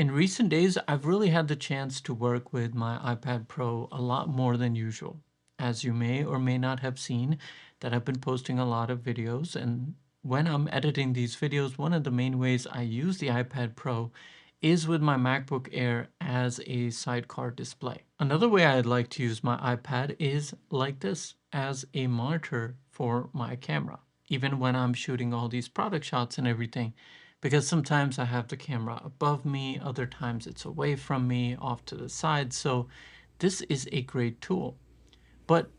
In recent days, I've really had the chance to work with my iPad Pro a lot more than usual. As you may or may not have seen, that I've been posting a lot of videos, and when I'm editing these videos, one of the main ways I use the iPad Pro is with my MacBook Air as a sidecar display. Another way I'd like to use my iPad is like this, as a monitor for my camera. Even when I'm shooting all these product shots and everything, because sometimes I have the camera above me, other times it's away from me, off to the side. So this is a great tool. But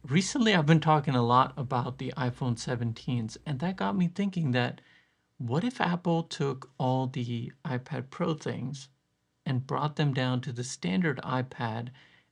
recently I've been talking a lot about the iPhone 17s, and that got me thinking that what if Apple took all the iPad Pro things and brought them down to the standard iPad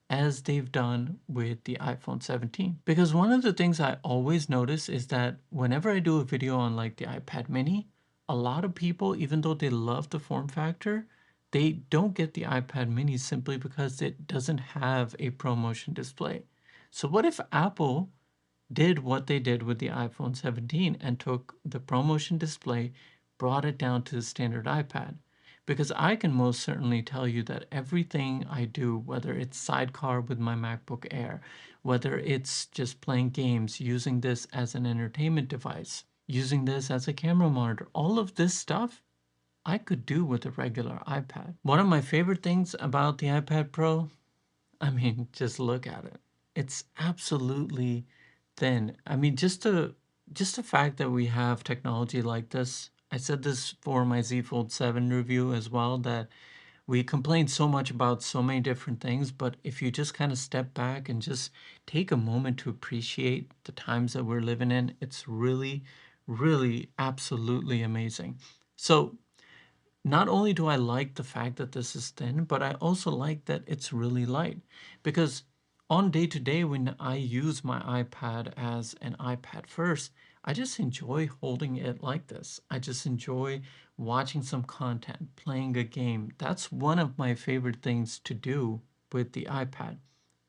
as they've done with the iPhone 17? Because one of the things I always notice is that whenever I do a video on like the iPad mini, a lot of people, even though they love the form factor, they don't get the iPad mini simply because it doesn't have a ProMotion display. So what if Apple did what they did with the iPhone 17 and took the ProMotion display, brought it down to the standard iPad? Because I can most certainly tell you that everything I do, whether it's sidecar with my MacBook Air, whether it's just playing games, using this as an entertainment device, using this as a camera monitor, all of this stuff I could do with a regular iPad. One of my favorite things about the iPad Pro, I mean, just look at it. It's absolutely thin. I mean, just the fact that we have technology like this. I said this for my Z Fold 7 review as well, that we complain so much about so many different things, but if you just kind of step back and just take a moment to appreciate the times that we're living in, it's really, really absolutely amazing. So not only do I like the fact that this is thin, but I also like that it's really light, because on day to day when I use my iPad as an iPad first, I just enjoy holding it like this. I just enjoy watching some content, playing a game. That's one of my favorite things to do with the iPad.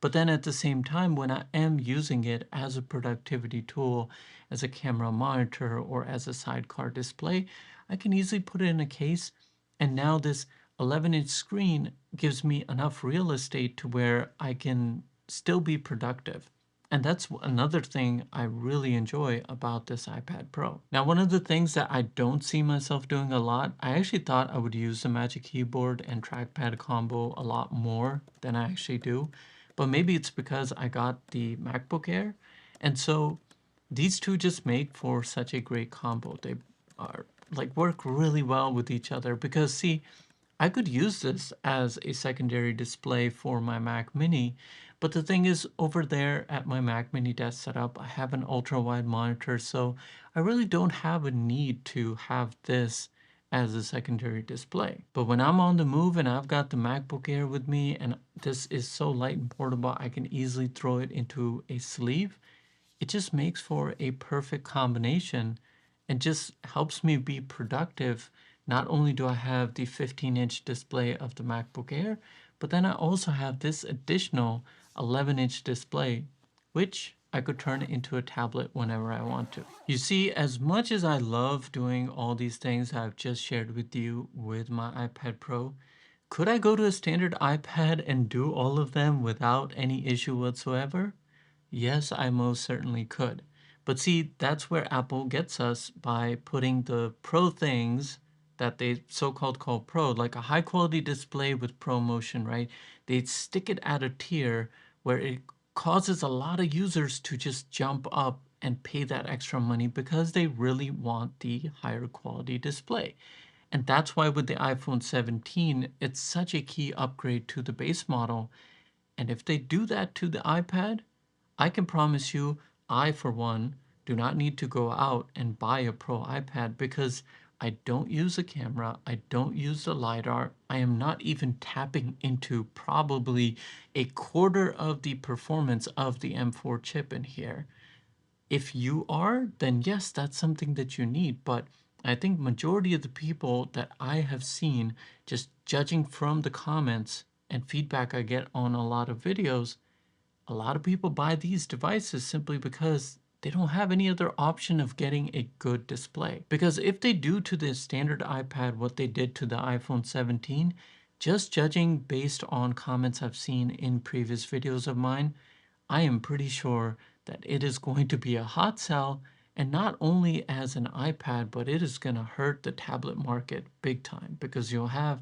But then at the same time, when I am using it as a productivity tool, as a camera monitor, or as a sidecar display, I can easily put it in a case, and now this 11-inch screen gives me enough real estate to where I can still be productive. And that's another thing I really enjoy about this iPad Pro. Now, one of the things that I don't see myself doing a lot, I actually thought I would use the Magic Keyboard and trackpad combo a lot more than I actually do. But maybe it's because I got the MacBook Air. And so these two just make for such a great combo. They are like work really well with each other, because see, I could use this as a secondary display for my Mac Mini, but the thing is, over there at my Mac Mini desk setup, I have an ultra wide monitor, so I really don't have a need to have this as a secondary display. But when I'm on the move and I've got the MacBook Air with me, and this is so light and portable, I can easily throw it into a sleeve. It just makes for a perfect combination and just helps me be productive. Not only do I have the 15-inch display of the MacBook Air, but then I also have this additional 11-inch display, which I could turn into a tablet whenever I want to. You see, as much as I love doing all these things I've just shared with you with my iPad Pro, could I go to a standard iPad and do all of them without any issue whatsoever? Yes, I most certainly could. But see, that's where Apple gets us by putting the pro things that they so-called call pro, like a high quality display with ProMotion, right? They stick it at a tier where it causes a lot of users to just jump up and pay that extra money because they really want the higher quality display. And that's why with the iPhone 17, it's such a key upgrade to the base model. And if they do that to the iPad, I can promise you, I, for one, do not need to go out and buy a Pro iPad, because I don't use a camera, I don't use the LiDAR, I am not even tapping into probably a quarter of the performance of the M4 chip in here. If you are, then yes, that's something that you need. But I think majority of the people that I have seen, just judging from the comments and feedback I get on a lot of videos, a lot of people buy these devices simply because they don't have any other option of getting a good display. Because if they do to the standard iPad what they did to the iPhone 17, just judging based on comments I've seen in previous videos of mine, I am pretty sure that it is going to be a hot sell, and not only as an iPad, but it is going to hurt the tablet market big time because you'll have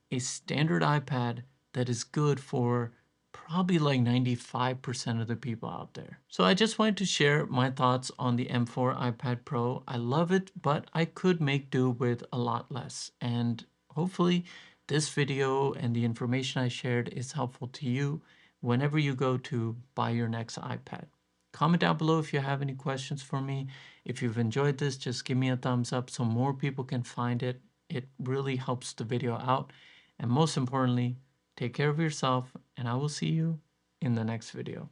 a standard iPad that is good for probably like 95% of the people out there. So I just wanted to share my thoughts on the M4 iPad Pro. I love it, but I could make do with a lot less. And hopefully this video and the information I shared is helpful to you whenever you go to buy your next iPad. Comment down below if you have any questions for me. If you've enjoyed this, just give me a thumbs up so more people can find it. It really helps the video out. And most importantly, take care of yourself, and I will see you in the next video.